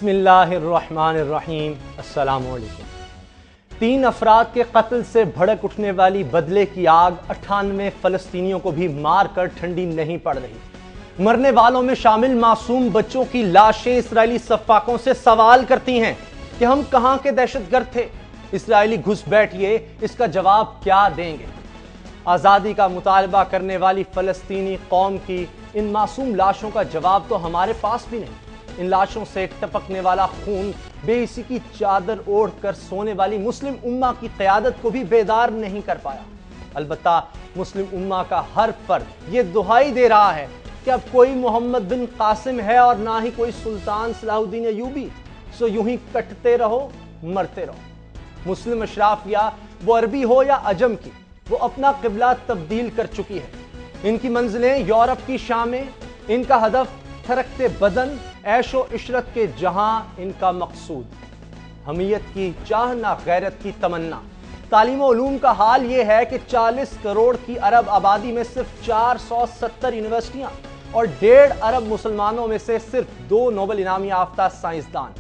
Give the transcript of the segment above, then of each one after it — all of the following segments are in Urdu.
بسم اللہ الرحمن الرحیم۔ السلام علیکم۔ 3 افراد کے قتل سے بھڑک اٹھنے والی بدلے کی آگ 98 فلسطینیوں کو بھی مار کر ٹھنڈی نہیں پڑ رہی۔ مرنے والوں میں شامل معصوم بچوں کی لاشیں اسرائیلی سفاکوں سے سوال کرتی ہیں کہ ہم کہاں کے دہشت گرد تھے؟ اسرائیلی گھس بیٹھیے، اس کا جواب کیا دیں گے؟ آزادی کا مطالبہ کرنے والی فلسطینی قوم کی ان معصوم لاشوں کا جواب تو ہمارے پاس بھی نہیں۔ ان لاشوں سے ٹپکنے والا خون بے حسی کی چادر اوڑھ کر سونے والی مسلم امہ کی قیادت کو بھی بیدار نہیں کر پایا۔ البتہ مسلم امہ کا ہر فرد یہ دہائی دے رہا ہے کہ اب کوئی محمد بن قاسم ہے اور نہ ہی کوئی سلطان صلاح الدین ایوبی، سو یوں ہی کٹتے رہو، مرتے رہو۔ مسلم اشرافیہ وہ عربی ہو یا عجم کی، وہ اپنا قبلہ تبدیل کر چکی ہے۔ ان کی منزلیں یورپ کی شامیں، ان کا ہدف تھرکتے بدن، عیش و عشرت کے جہاں ان کا مقصود، حمیت کی چاہ نہ غیرت کی تمنا۔ تعلیم و علوم کا حال یہ ہے کہ 40 کروڑ کی عرب آبادی میں صرف 470 یونیورسٹیاں اور 1.5 ارب مسلمانوں میں سے صرف 2 نوبل انعام یافتہ سائنسدان۔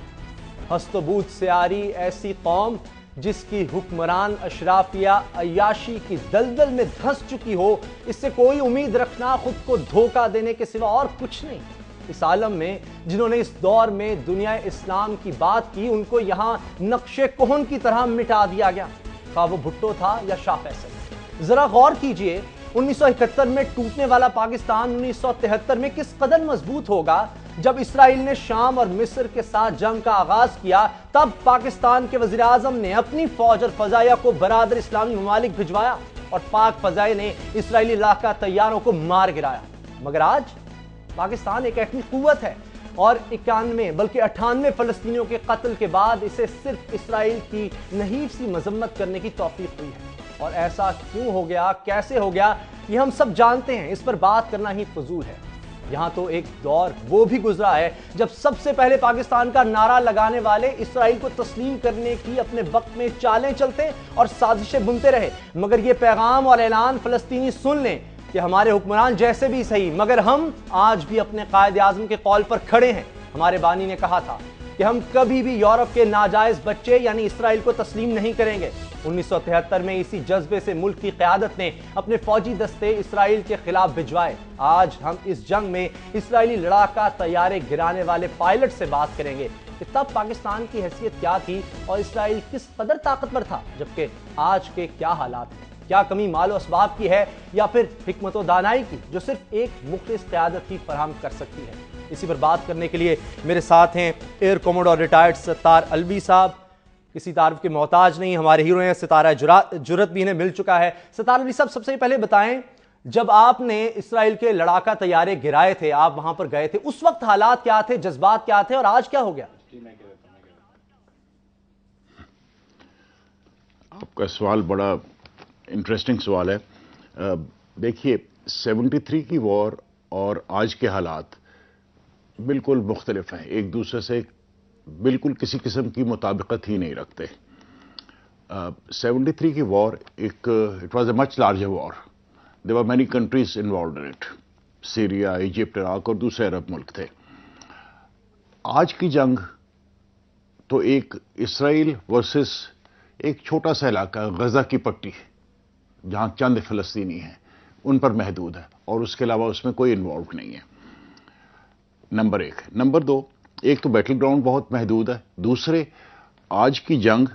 ہست و بود سے آری ایسی قوم جس کی حکمران اشرافیہ عیاشی کی دلدل میں دھنس چکی ہو، اس سے کوئی امید رکھنا خود کو دھوکہ دینے کے سوا اور کچھ نہیں۔ اس عالم میں جنہوں نے اس دور میں دنیا اسلام کی بات کی، ان کو یہاں نقش کہن کی طرح مٹا دیا گیا، خواہ وہ بھٹو تھا یا شاہ فیصل۔ ذرا غور کیجئے، 1971 میں ٹوٹنے والا پاکستان 1973 میں کس قدر مضبوط ہوگا۔ جب اسرائیل نے شام اور مصر کے ساتھ جنگ کا آغاز کیا، تب پاکستان کے وزیر اعظم نے اپنی فوج اور فضائیہ کو برادر اسلامی ممالک بھجوایا اور پاک فضائیہ نے اسرائیلی لڑاکا طیاروں کو مار گرایا۔ مگر آج پاکستان ایک ایٹمی قوت ہے اور 91 بلکہ 98 فلسطینیوں کے قتل کے بعد اسے صرف اسرائیل کی نحیف سی مذمت کرنے کی توفیق ہوئی ہے۔ اور ایسا کیوں ہو گیا، کیسے ہو گیا، یہ ہم سب جانتے ہیں، اس پر بات کرنا ہی فضول ہے۔ یہاں تو ایک دور وہ بھی گزرا ہے جب سب سے پہلے پاکستان کا نعرہ لگانے والے اسرائیل کو تسلیم کرنے کی اپنے وقت میں چالیں چلتے اور سازشیں بنتے رہے، مگر یہ پیغام اور اعلان فلسطینی سن لیں کہ ہمارے حکمران جیسے بھی صحیح، مگر ہم آج بھی اپنے قائد اعظم کے قول پر کھڑے ہیں۔ ہمارے بانی نے کہا تھا کہ ہم کبھی بھی یورپ کے ناجائز بچے یعنی اسرائیل کو تسلیم نہیں کریں گے۔ 1973 میں اسی جذبے سے ملک کی قیادت نے اپنے فوجی دستے اسرائیل کے خلاف بھجوائے۔ آج ہم اس جنگ میں اسرائیلی لڑاکا طیارے گرانے والے پائلٹ سے بات کریں گے کہ تب پاکستان کی حیثیت کیا تھی اور اسرائیل کس قدر طاقتور تھا، جبکہ آج کے کیا حالات ہیں۔ کیا کمی مال و اسباب کی ہے یا پھر حکمت و دانائی کی، جو صرف ایک مخلص قیادت ہی فراہم کر سکتی ہے؟ اسی پر بات کرنے کے لیے میرے ساتھ ہیں ایئر کوموڈور ریٹائرڈ ستار الوی صاحب، کسی تعارف کے محتاج نہیں، ہمارے ہیرو ہیں، ستارہ جرت بھی انہیں مل چکا ہے۔ ستار الوی صاحب، سب سے پہلے بتائیں، جب آپ نے اسرائیل کے لڑاکا طیارے گرائے تھے، آپ وہاں پر گئے تھے، اس وقت حالات کیا تھے، جذبات کیا تھے اور آج کیا ہو گیا؟ آپ کا سوال بڑا انٹرسٹنگ سوال ہے۔ دیکھیے، 73 کی وار اور آج کے حالات بالکل مختلف ہیں، ایک دوسرے سے بالکل کسی قسم کی مطابقت ہی نہیں رکھتے۔ 73 کی war it was a much larger war, there were many countries involved in it, Syria, Egypt, Iraq اور دوسرے عرب ملک تھے۔ آج کی جنگ تو ایک اسرائیل ورسس ایک چھوٹا سا علاقہ غزہ کی پٹی، جہاں چند فلسطینی ہیں، ان پر محدود ہے اور اس کے علاوہ اس میں کوئی انوالو نہیں ہے۔ نمبر 1۔ نمبر 2، ایک تو بیٹل گراؤنڈ بہت محدود ہے، دوسرے آج کی جنگ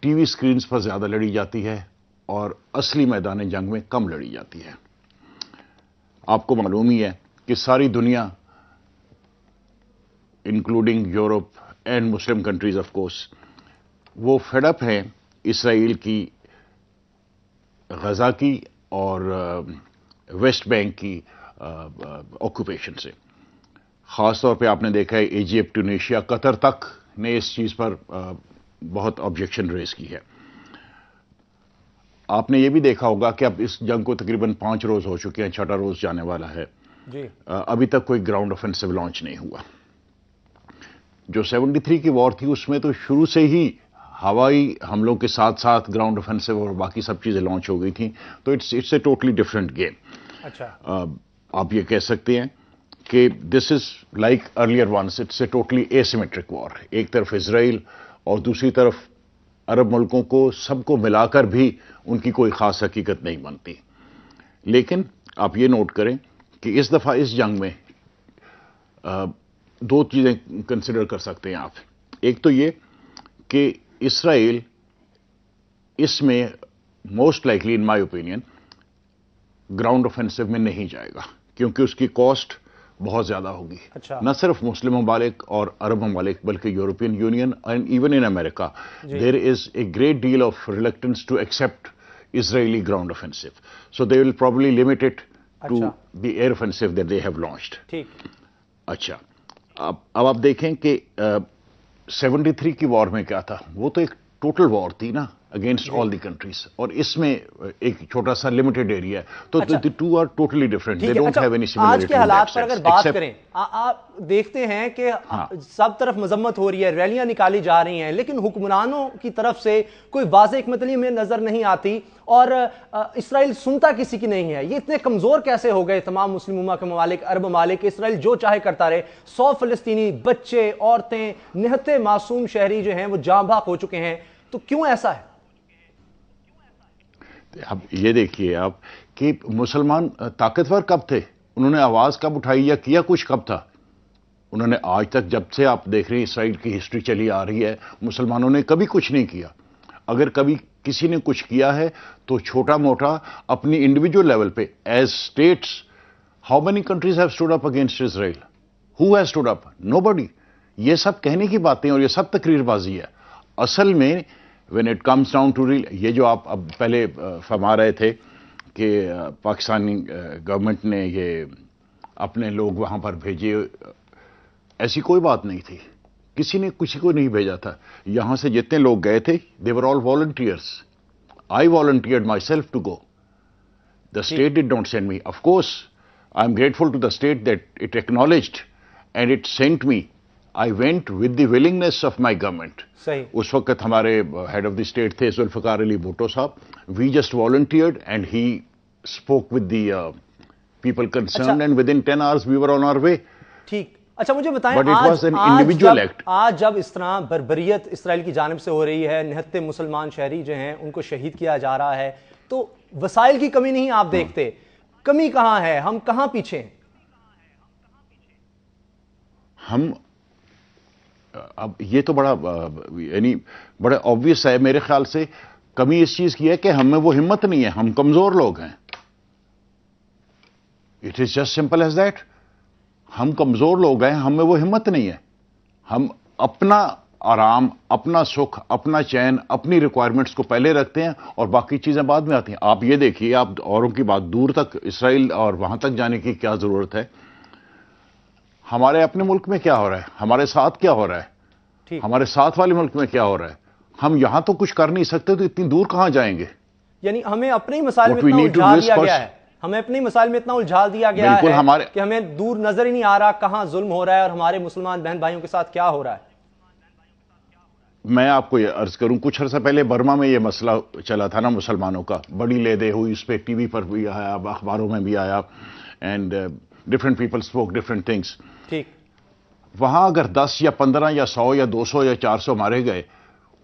ٹی وی سکرینز پر زیادہ لڑی جاتی ہے اور اصلی میدان جنگ میں کم لڑی جاتی ہے۔ آپ کو معلوم ہی ہے کہ ساری دنیا including Europe and Muslim countries of course, وہ فیڈ اپ ہیں اسرائیل کی غزہ کی اور ویسٹ بینک کی آکوپیشن سے۔ خاص طور پہ آپ نے دیکھا ہے ایجپٹ، ٹونیشیا، قطر تک نے اس چیز پر بہت آبجیکشن ریز کی ہے۔ آپ نے یہ بھی دیکھا ہوگا کہ اب اس جنگ کو تقریباً 5 روز ہو چکے ہیں، 6واں روز جانے والا ہے، ابھی تک کوئی گراؤنڈ آفینسو لانچ نہیں ہوا۔ جو 73 کی وار تھی اس میں تو شروع سے ہی ہوائی حملوں کے ساتھ ساتھ گراؤنڈ آفینسو اور باقی سب چیزیں لانچ ہو گئی تھیں، تو it's a totally different game. اچھا، آپ یہ کہہ سکتے ہیں کہ this is like earlier ones, it's a totally asymmetric war. ایک طرف اسرائیل اور دوسری طرف عرب ملکوں کو، سب کو ملا کر بھی ان کی کوئی خاص حقیقت نہیں بنتی. لیکن آپ یہ نوٹ کریں کہ اس دفعہ اس جنگ میں دو چیزیں کنسیڈر کر سکتے ہیں آپ. ایک تو یہ کہ اسرائیل اس میں most likely in my opinion ground آفینسو میں نہیں جائے گا، کیونکہ اس کی کاسٹ بہت زیادہ ہوگی. نہ صرف مسلم ممالک اور عرب ممالک بلکہ European Union and even in America there is a great deal of reluctance to accept Israeli ground offensive. So they will probably limit it to the air offensive that they have launched. ٹھیک. اچھا، اب آپ دیکھیں کہ 73 کی وار میں کیا تھا. وہ تو ایک ٹوٹل وار تھی نا اگینسٹ آل دی کنٹریز، اور اس میں ایک چھوٹا سا لمیٹڈ ایریا ہے. تو the two are totally different. They don't have any similarity. آج کے حالات پر اگر بات کریں، آپ دیکھتے ہیں کہ سب طرف مذمت ہو رہی ہے، ریلیاں نکالی جا رہی ہیں، لیکن حکمرانوں کی طرف سے کوئی واضح حکمت عملی میں نظر نہیں آتی، اور اسرائیل سنتا کسی کی نہیں ہے. یہ اتنے کمزور کیسے ہو گئے تمام مسلم امہ کے ممالک، عرب ممالک؟ اسرائیل جو چاہے کرتا رہے. 100 فلسطینی بچے، عورتیں، نہتے معصوم شہری جو ہیں وہ جاں بحق ہو چکے ہیں. تو کیوں ایسا ہے؟ اب یہ دیکھیے آپ کہ مسلمان طاقتور کب تھے؟ انہوں نے آواز کب اٹھائی یا کیا کچھ کب تھا؟ انہوں نے آج تک، جب سے آپ دیکھ رہے ہیں اسرائیل کی ہسٹری چلی آ رہی ہے، مسلمانوں نے کبھی کچھ نہیں کیا. اگر کبھی کسی نے کچھ کیا ہے تو چھوٹا موٹا اپنی انڈیویجول لیول پہ. As states how many countries have stood up against Israel? Who has stood up? Nobody. یہ سب کہنے کی باتیں اور یہ سب تقریر بازی ہے. اصل میں when it comes down to real، یہ جو آپ اب پہلے فرما رہے تھے کہ پاکستانی گورنمنٹ نے یہ اپنے لوگ وہاں پر بھیجے، ایسی کوئی بات نہیں تھی. کسی نے کسی کو نہیں بھیجا تھا. یہاں سے جتنے لوگ گئے تھے they were all volunteers. I volunteered myself to go. The state did not send me. Of course, I am grateful to the state that it acknowledged and it sent me. I went with the willingness of my government. صحیح. اس وقت ہمارے ہیڈ آف دی اسٹیٹ تھے Zulfiqar Ali Bhutto Sahab. We just volunteered and he spoke with the people concerned and within 10 hours we were on our way. ٹھیک. اچھا مجھے بتائیں، But it was an individual act. آج جب اس طرح بربریت اسرائیل کی جانب سے ہو رہی ہے، نہتے مسلمان شہری جو ہیں ان کو شہید کیا جا رہا ہے، تو وسائل کی کمی نہیں آپ دیکھتے؟ کمی کہاں ہے؟ ہم کہاں پیچھے ہیں؟ ہم اب یہ تو بڑا یعنی بڑا آبویس ہے میرے خیال سے. کمی اس چیز کی ہے کہ ہم میں وہ ہمت نہیں ہے، ہم کمزور لوگ ہیں. It is just simple as that. ہم کمزور لوگ ہیں، ہم میں وہ ہمت نہیں ہے. ہم اپنا آرام، اپنا سکھ، اپنا چین، اپنی ریکوائرمنٹس کو پہلے رکھتے ہیں اور باقی چیزیں بعد میں آتی ہیں. آپ یہ دیکھیے، آپ اوروں کی بات دور تک اسرائیل اور وہاں تک جانے کی کیا ضرورت ہے. ہمارے اپنے ملک میں کیا ہو رہا ہے، ہمارے ساتھ کیا ہو رہا ہے، ہمارے ساتھ والے ملک میں کیا ہو رہا ہے. ہم یہاں تو کچھ کر نہیں سکتے تو اتنی دور کہاں جائیں گے؟ یعنی ہمیں اپنے مسائل میں اتنا الجھا دیا گیا ہے، ہمیں اپنے مسائل میں اتنا الجھا دیا گیا ہے کہ ہمیں دور نظر ہی نہیں آ رہا کہاں ظلم ہو رہا ہے اور ہمارے مسلمان بہن بھائیوں کے ساتھ کیا ہو رہا ہے. میں آپ کو یہ عرض کروں، کچھ عرصہ پہلے برما میں یہ مسئلہ چلا تھا نا مسلمانوں کا، بڑی لے دے ہوئی، اس پہ ٹی وی پر بھی آیا، اخباروں میں بھی آیا، and different people spoke different things. ٹھیک. وہاں اگر 10 یا 15 یا 100 یا 200 یا 400 مارے گئے،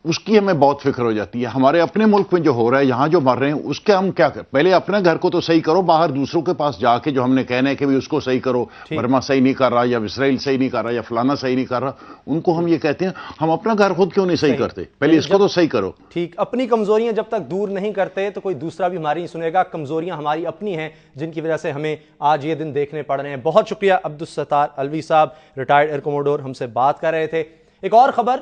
اس کی ہمیں بہت فکر ہو جاتی ہے. ہمارے اپنے ملک میں جو ہو رہا ہے، یہاں جو مر رہے ہیں، اس کے ہم کیا کریں؟ پہلے اپنے گھر کو تو صحیح کرو. باہر دوسروں کے پاس جا کے جو ہم نے کہنا ہے کہ اس کو صحیح کرو، برما صحیح نہیں کر رہا، یا اسرائیل صحیح نہیں کر رہا، یا فلانا صحیح نہیں کر رہا، ان کو ہم یہ کہتے ہیں ہم اپنا گھر خود کیوں نہیں صحیح کرتے؟ پہلے اس کو تو صحیح کرو. ٹھیک. اپنی کمزوریاں جب تک دور نہیں کرتے تو کوئی دوسرا بھی ہماری نہیں سنے گا. کمزوریاں ہماری اپنی ہیں جن کی وجہ سے ہمیں آج یہ دن دیکھنے پڑ رہے ہیں. بہت شکریہ عبدالستار الوی صاحب، ریٹائرڈ ایئر کوموڈور، ہم سے بات کر رہے تھے. ایک اور خبر،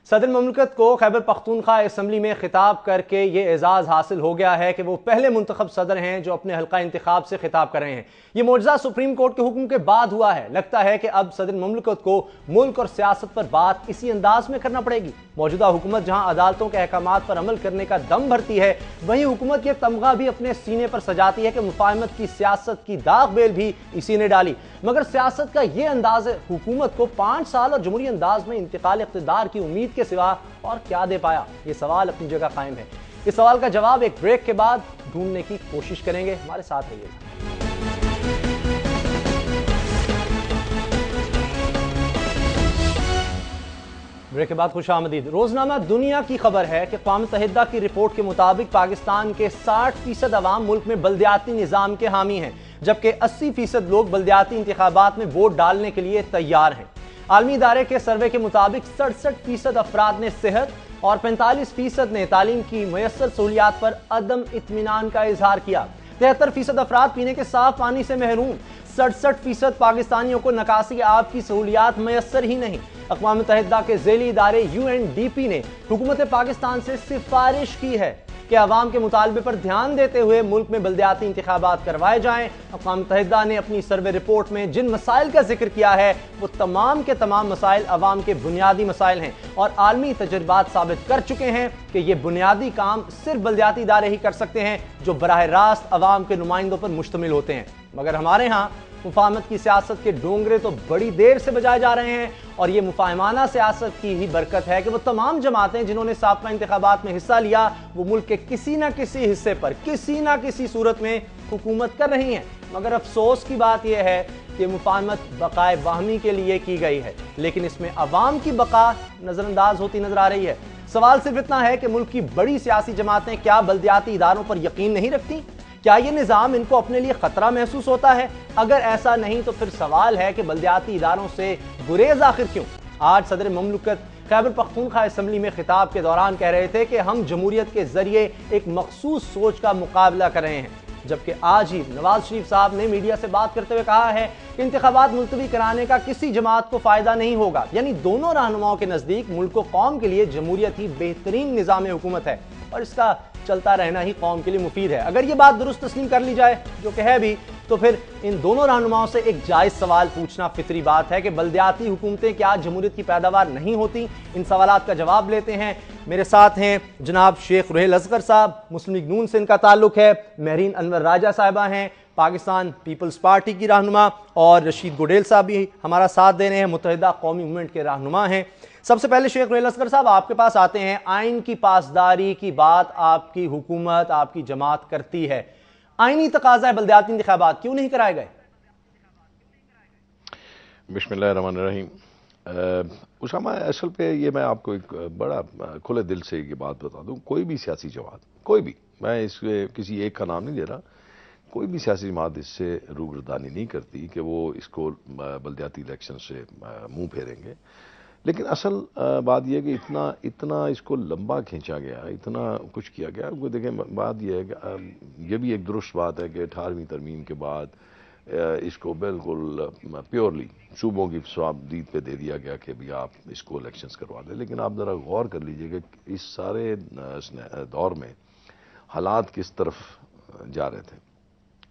صدر مملکت کو خیبر پختونخوا اسمبلی میں خطاب کر کے یہ اعزاز حاصل ہو گیا ہے کہ وہ پہلے منتخب صدر ہیں جو اپنے حلقہ انتخاب سے خطاب کر رہے ہیں. یہ معجزہ سپریم کورٹ کے حکم کے بعد ہوا ہے. لگتا ہے کہ اب صدر مملکت کو ملک اور سیاست پر بات اسی انداز میں کرنا پڑے گی. موجودہ حکومت جہاں عدالتوں کے احکامات پر عمل کرنے کا دم بھرتی ہے، وہیں حکومت یہ تمغہ بھی اپنے سینے پر سجاتی ہے کہ مفاہمت کی سیاست کی داغ بیل بھی اسی نے ڈالی. مگر سیاست کا یہ انداز حکومت کو 5 سال اور جمہوری انداز میں انتقال اقتدار کی امید کے سوا اور کیا دے پایا؟ یہ سوال اپنی جگہ قائم ہے. اس سوال کا جواب ایک بریک کے بعد ڈھونڈنے کی کوشش کریں گے. ہمارے ساتھ رہیے. بریک کے بعد خوش آمدید۔ روزنامہ دنیا کی خبر ہے کہ اقوام متحدہ کی رپورٹ کے مطابق پاکستان کے 60% عوام ملک میں بلدیاتی نظام کے حامی ہیں، جبکہ 80% لوگ بلدیاتی انتخابات میں ووٹ ڈالنے کے لیے تیار ہیں۔ عالمی ادارے کے سروے کے مطابق 67% افراد نے صحت اور 45% نے تعلیم کی میسر سہولیات پر عدم اطمینان کا اظہار کیا۔ 73% افراد پینے کے صاف پانی سے محروم۔ 67% پاکستانیوں کو نکاسی آب کی سہولیات میسر ہی نہیں۔ اقوام متحدہ کے ذیلی ادارے UNDP نے حکومت پاکستان سے سفارش کی ہے کہ عوام کے مطالبے پر دھیان دیتے ہوئے ملک میں بلدیاتی انتخابات کروائے جائیں۔ اقوام متحدہ نے اپنی سروے رپورٹ میں جن مسائل کا ذکر کیا ہے وہ تمام کے تمام مسائل عوام کے بنیادی مسائل ہیں، اور عالمی تجربات ثابت کر چکے ہیں کہ یہ بنیادی کام صرف بلدیاتی ادارے ہی کر سکتے ہیں جو براہ راست عوام کے نمائندوں پر مشتمل ہوتے ہیں۔ مگر ہمارے ہاں مفاہمت کی سیاست کے ڈونگرے تو بڑی دیر سے بجائے جا رہے ہیں، اور یہ مفاہمانہ سیاست کی ہی برکت ہے کہ وہ تمام جماعتیں جنہوں نے سابقہ انتخابات میں حصہ لیا وہ ملک کے کسی نہ کسی حصے پر کسی نہ کسی صورت میں حکومت کر رہی ہیں۔ مگر افسوس کی بات یہ ہے کہ مفاہمت بقائے باہمی کے لیے کی گئی ہے، لیکن اس میں عوام کی بقا نظر انداز ہوتی نظر آ رہی ہے۔ سوال صرف اتنا ہے کہ ملک کی بڑی سیاسی جماعتیں کیا بلدیاتی اداروں پر یقین نہیں رکھتی؟ کیا یہ نظام ان کو اپنے لیے خطرہ محسوس ہوتا ہے؟ اگر ایسا نہیں تو پھر سوال ہے کہ بلدیاتی اداروں سے گریز آخر کیوں؟ آج صدر مملکت خیبر پختونخوا اسمبلی میں خطاب کے دوران کہہ رہے تھے کہ ہم جمہوریت کے ذریعے ایک مخصوص سوچ کا مقابلہ کر رہے ہیں، جبکہ آج ہی نواز شریف صاحب نے میڈیا سے بات کرتے ہوئے کہا ہے کہ انتخابات ملتوی کرانے کا کسی جماعت کو فائدہ نہیں ہوگا۔ یعنی دونوں رہنماؤں کے نزدیک ملک و قوم کے لیے جمہوریت ہی بہترین نظام حکومت ہے، اور اس کا چلتا رہنا ہی قوم کے لیے مفید ہے۔ اگر یہ بات درست تسلیم کر لی جائے، جو کہ ہے بھی، تو پھر ان دونوں رہنماؤں سے ایک جائز سوال پوچھنا فطری بات ہے کہ بلدیاتی حکومتیں کیا جمہوریت کی پیداوار نہیں ہوتی؟ ان سوالات کا جواب لیتے ہیں۔ میرے ساتھ ہیں جناب شیخ رحیل اصغر صاحب، مسلم لیگ نون سے ان کا تعلق ہے، مہرین انور راجہ صاحبہ ہیں، پاکستان پیپلز پارٹی کی رہنما، اور رشید گوڈیل صاحب بھی ہمارا ساتھ دے رہے ہیں، متحدہ قومی موومنٹ کے رہنما ہیں۔ سب سے پہلے شیخ رحیل اصغر صاحب آپ کے پاس آتے ہیں۔ آئین کی پاسداری کی بات آپ کی حکومت، آپ کی جماعت کرتی ہے، آئینی تقاضا ہے بلدیاتی انتخابات کیوں نہیں کرائے گئے؟ بسم اللہ الرحمن الرحیم۔ اسامہ، اصل پہ یہ میں آپ کو ایک بڑا کھلے دل سے یہ بات بتا دوں، کوئی بھی سیاسی جماعت، کوئی بھی، میں اس کے کسی ایک کا نام نہیں دے رہا، کوئی بھی سیاسی جماعت اس سے روگردانی نہیں کرتی کہ وہ اس کو بلدیاتی الیکشن سے منہ پھیریں گے۔ لیکن اصل بات یہ ہے کہ اتنا اس کو لمبا کھینچا گیا، اتنا کچھ کیا گیا۔ دیکھیں، بات یہ ہے کہ یہ بھی ایک درست بات ہے کہ 18ویں ترمیم کے بعد اس کو بالکل پیورلی صوبوں کی صوابدید پہ دے دیا گیا کہ بھی آپ اس کو الیکشنز کروا دیں۔ لیکن آپ ذرا غور کر لیجئے کہ اس سارے دور میں حالات کس طرف جا رہے تھے۔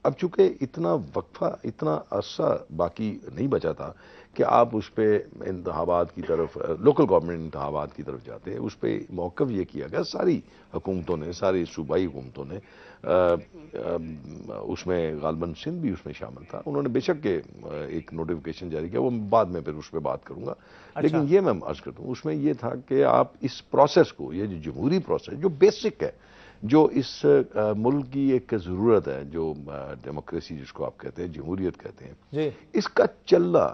اب چونکہ اتنا وقفہ، اتنا عرصہ باقی نہیں بچا تھا کہ آپ اس پہ انتخابات کی طرف، لوکل گورنمنٹ انتخابات کی طرف جاتے ہیں، اس پہ موقف یہ کیا گیا، ساری حکومتوں نے، ساری صوبائی حکومتوں نے، اس میں غالباً سندھ بھی اس میں شامل تھا، انہوں نے بے شک کہ ایک نوٹیفیکیشن جاری کیا، وہ بعد میں پھر اس پہ بات کروں گا۔ لیکن یہ میں عرض کرتا ہوں، اس میں یہ تھا کہ آپ اس پروسیس کو، یہ جو جمہوری پروسیس جو بیسک ہے، جو اس ملک کی ایک ضرورت ہے، جو ڈیموکریسی جس کو آپ کہتے ہیں، جمہوریت کہتے ہیں، جی، اس کا چلنا،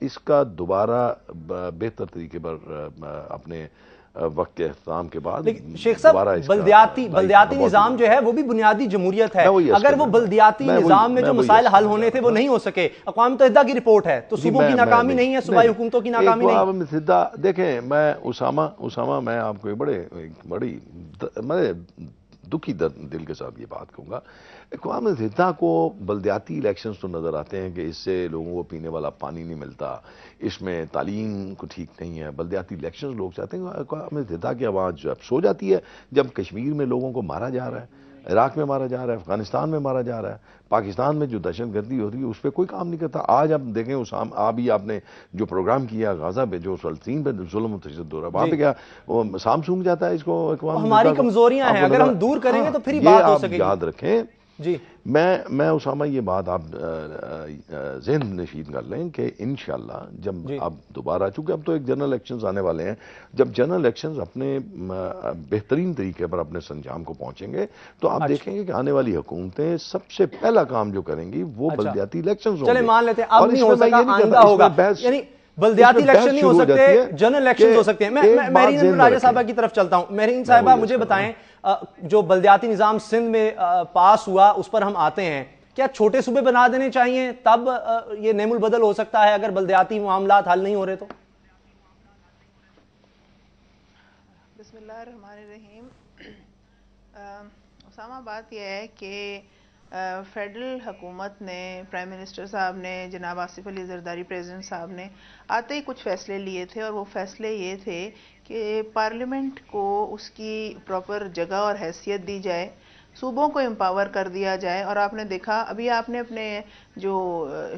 اس کا دوبارہ بہتر طریقے پر اپنے وقت کے اختتام کے بعد، لیکن شیخ صاحب بلدیاتی نظام جو ہے وہ بھی بنیادی جمہوریت ہے۔ اگر وہ بلدیاتی نظام میں جو مسائل حل ہونے تھے وہ نہیں ہو سکے، اقوام متحدہ کی رپورٹ ہے، تو صوبوں کی ناکامی نہیں ہے، صوبائی حکومتوں کی ناکامی نہیں؟ اقوام متحدہ، دیکھیں، میں اسامہ میں آپ کو ایک بڑی دکھی دل کے ساتھ یہ بات کہوں گا، اقوام متحدہ کو بلدیاتی الیکشنز تو نظر آتے ہیں کہ اس سے لوگوں کو پینے والا پانی نہیں ملتا، اس میں تعلیم کو ٹھیک نہیں ہے، بلدیاتی الیکشنز لوگ چاہتے ہیں۔ اقوام متحدہ کی آواز جب سو جاتی ہے، جب کشمیر میں لوگوں کو مارا جا رہا ہے، عراق میں مارا جا رہا ہے، افغانستان میں مارا جا رہا ہے، پاکستان میں جو دہشت گردی ہوتی ہے اس پہ کوئی کام نہیں کرتا۔ آج آپ دیکھیں ابھی آپ نے جو پروگرام کیا غزہ پہ، جو فلسطین پہ ظلم و تشدد ہو رہا ہے، وہاں پہ کیا وہ سامسونگ جاتا ہے اس کو اقوام متحدہ کو؟ ہماری کمزوریاں ہیں، اگر ہم دور کریں گے تو پھر ہی بات ہو سکے گی۔ یاد رکھیں، جی، میں اسامہ یہ بات آپ ذہن نشین کر لیں کہ انشاءاللہ جب اب دوبارہ، چونکہ اب تو ایک جنرل الیکشنز آنے والے ہیں، جب جنرل الیکشنز اپنے بہترین طریقے پر اپنے سنجام کو پہنچیں گے تو آپ دیکھیں گے کہ آنے والی حکومتیں سب سے پہلا کام جو کریں گی وہ بلدیاتی الیکشنز ہوں گے۔ چلے مان لیتے اب نہیں ہو سکا، آئندہ ہوگا، یعنی بلدیاتی الیکشن نہیں ہو سکتے, جنرل الیکشن ہو سکتے ہیں. میں مہرین راجہ صاحبہ کی طرف چلتا ہوں. مہرین صاحبہ مجھے بتائیں, جو بلدیاتی نظام سندھ میں پاس ہوا اس پر ہم آتے ہیں, کیا چھوٹے صوبے بنا دینے چاہیے تب یہ نعم البدل ہو سکتا ہے اگر بلدیاتی معاملات حل نہیں ہو رہے تو؟ بسم اللہ الرحمن الرحیم. اسامہ, بات یہ ہے کہ فیڈرل حکومت نے, پرائم منسٹر صاحب نے, جناب آصف علی زرداری پریزیڈنٹ صاحب نے آتے ہی کچھ فیصلے لیے تھے, اور وہ فیصلے یہ تھے کہ پارلیمنٹ کو اس کی پراپر جگہ اور حیثیت دی جائے, صوبوں کو امپاور کر دیا جائے. اور آپ نے دیکھا, ابھی آپ نے اپنے جو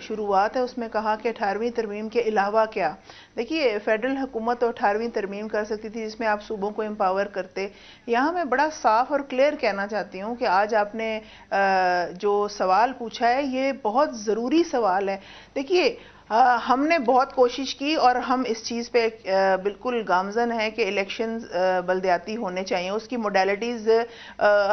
شروعات ہے اس میں کہا کہ 18ویں ترمیم کے علاوہ کیا. دیکھیے, فیڈرل حکومت تو 18ویں ترمیم کر سکتی تھی جس میں آپ صوبوں کو امپاور کرتے. یہاں میں بڑا صاف اور کلیئر کہنا چاہتی ہوں کہ آج آپ نے جو سوال پوچھا ہے یہ بہت ضروری سوال ہے. دیکھیے, ہم نے بہت کوشش کی اور ہم اس چیز پہ بالکل گامزن ہیں کہ الیکشنز بلدیاتی ہونے چاہیے, اس کی موڈیلٹیز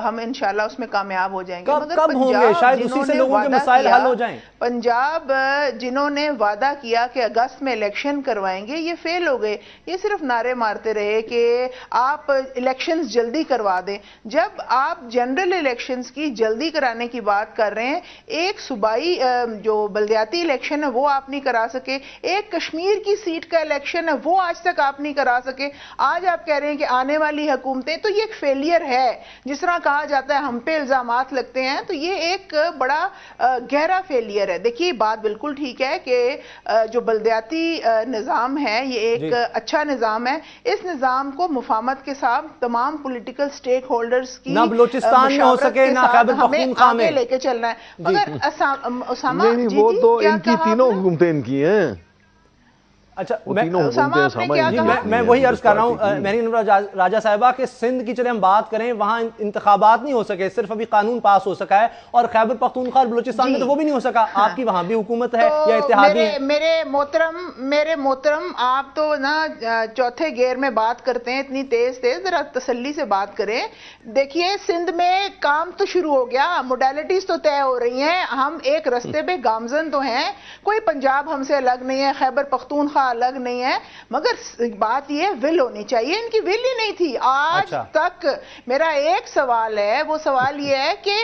ہم انشاءاللہ اس میں کامیاب ہو جائیں گے. مگر کب ہوں گے؟ شاید اسی سے لوگوں کے مسائل حل ہو جائیں. پنجاب جنہوں نے وعدہ کیا کہ اگست میں الیکشن کروائیں گے, یہ فیل ہو گئے. یہ صرف نعرے مارتے رہے کہ آپ الیکشنز جلدی کروا دیں. جب آپ جنرل الیکشنز کی جلدی کرانے کی بات کر رہے ہیں, ایک صوبائی جو بلدیاتی الیکشن ہے وہ آپ نہیں کرا سکے, ایک کشمیر کی سیٹ کا الیکشن ہے وہ آج تک آپ نہیں کرا سکے. آج آپ کہہ رہے ہیں کہ آنے والی حکومتیں, تو یہ ایک فیلئر ہے. جس طرح کہا جاتا ہے ہم پہ الزامات لگتے ہیں, تو یہ ایک بڑا گہرا فیلئر ہے. دیکھیے, بات بالکل ٹھیک ہے کہ جو بلدیاتی نظام ہے یہ ایک اچھا نظام ہے. اس نظام کو مفاہمت کے ساتھ تمام پولیٹیکل سٹیک ہولڈرز کی نہ بلوچستان میں ہو سکے نہ خیبر پختونخوا میں آگے لے کے چلنا ہے. مگر اسامہ, نہیں, وہ تو ان کی تینوں حکومتیں ان کی ہیں. اچھا, میں وہی عرض کر رہا ہوں مہرین راجہ صاحبہ کہ سندھ کی چلے ہم بات کریں, وہاں انتخابات نہیں ہو سکے, صرف ابھی قانون پاس ہو سکا ہے, اور خیبر پختونخوا اور بلوچستان میں تو وہ بھی نہیں ہو سکا. آپ کی وہاں بھی حکومت ہے یا اتحادی ہے. میرے محترم, آپ تو نا چوتھے گیئر میں بات کرتے ہیں اتنی تیز, ذرا تسلی سے بات کریں. دیکھیے, سندھ میں کام تو شروع ہو گیا, موڈیلٹیز تو طے ہو رہی ہیں, ہم ایک رستے پہ گامزن تو ہیں. کوئی پنجاب ہم سے الگ نہیں ہے, خیبر پختونخوا الگ نہیں ہے. مگر بات یہ ول ہونی چاہیے, ان کی ول ہی نہیں تھی آج تک. میرا ایک سوال ہے, وہ سوال یہ ہے کہ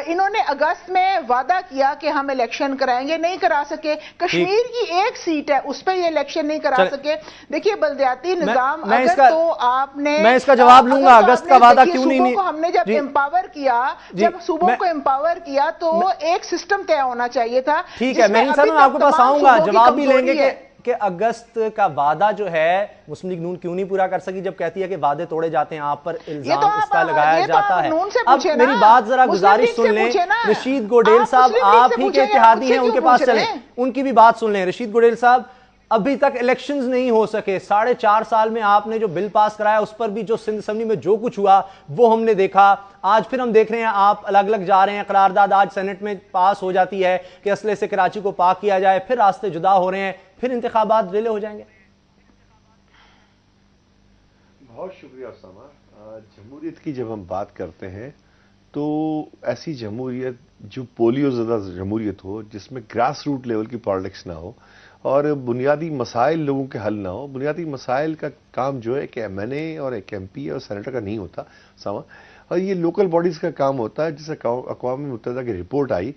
انہوں نے اگست میں وعدہ کیا کہ ہم الیکشن کرائیں گے, نہیں کرا سکے. کشمیر کی ایک سیٹ ہے اس پہ یہ الیکشن نہیں کرا سکے. دیکھیے, بلدیاتی نظام اگر تو آپ نے, میں اس کا جواب لوں گا, اگست کا وعدہ کیوں نہیں, ہم نے جب امپاور کیا, جب صوبوں کو امپاور کیا تو ایک سسٹم طے ہونا چاہیے تھا. ٹھیک ہے, میں آپ کے پاس آؤں گا, جواب بھی لیں گے کہ اگست کا وعدہ جو ہے مسلم لیگ نون کیوں نہیں پورا کر سکی, جب کہتی ہے کہ وعدے توڑے جاتے ہیں, آپ پر الزام اس کا لگایا جاتا ہے. اب میری بات ذرا گزارش سن لیں, رشید گوڈیل صاحب آپ ہی کے اتحادی ہیں, ان کے پاس چلیں, ان کی بھی بات سن لیں. رشید گوڈیل صاحب, ابھی تک الیکشنز نہیں ہو سکے, 4.5 سال میں آپ نے جو بل پاس کرایا اس پر بھی جو سندھ اسمبلی میں جو کچھ ہوا وہ ہم نے دیکھا. آج پھر ہم دیکھ رہے ہیں آپ الگ الگ جا رہے ہیں, قرارداد آج سینٹ میں پاس ہو جاتی ہے کہ اسلحے سے کراچی کو پاک کیا جائے, پھر راستے جدا ہو رہے ہیں, پھر انتخابات ڈیلے ہو جائیں گے. بہت شکریہ اسامہ. جمہوریت کی جب ہم بات کرتے ہیں تو ایسی جمہوریت جو پولیو زدہ جمہوریت ہو, جس میں گراس روٹ لیول کی پالیٹکس نہ ہو اور بنیادی مسائل لوگوں کے حل نہ ہو. بنیادی مسائل کا کام جو ہے ایک ایم این اے اور ایک ایم پی اور سینیٹر کا نہیں ہوتا سما, اور یہ لوکل باڈیز کا کام ہوتا ہے. جسے اقوام متحدہ کی رپورٹ آئی,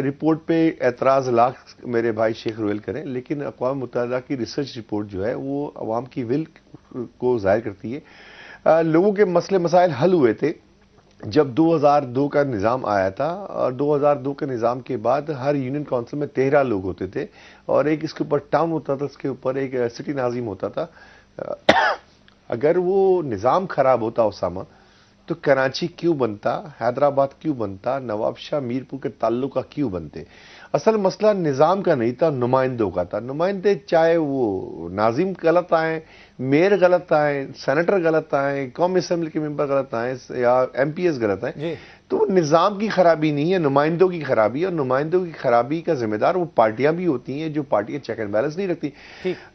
رپورٹ پہ اعتراض لاکھ میرے بھائی شیخ رویل کریں, لیکن اقوام متحدہ کی ریسرچ رپورٹ جو ہے وہ عوام کی ول کو ظاہر کرتی ہے. لوگوں کے مسئلے مسائل حل ہوئے تھے جب 2002 کا نظام آیا تھا, اور 2002 کے نظام کے بعد ہر یونین کونسل میں 13 لوگ ہوتے تھے, اور ایک اس کے اوپر ٹاؤن ہوتا تھا, اس کے اوپر ایک سٹی ناظم ہوتا تھا. اگر وہ نظام خراب ہوتا اسامہ تو کراچی کیوں بنتا, حیدرآباد کیوں بنتا, نواب شاہ میرپور کے تعلقہ کیوں بنتے. اصل مسئلہ نظام کا نہیں تھا, نمائندوں کا تھا. نمائندے چاہے وہ ناظم غلط آئیں, میئر غلط آئیں, سینیٹر غلط آئیں, قومی اسمبلی کے ممبر غلط آئیں یا ایم پی ایس غلط آئیں, تو نظام کی خرابی نہیں ہے, نمائندوں کی خرابی ہے. اور نمائندوں کی خرابی کا ذمہ دار وہ پارٹیاں بھی ہوتی ہیں جو پارٹیاں چیک اینڈ بیلنس نہیں رکھتی.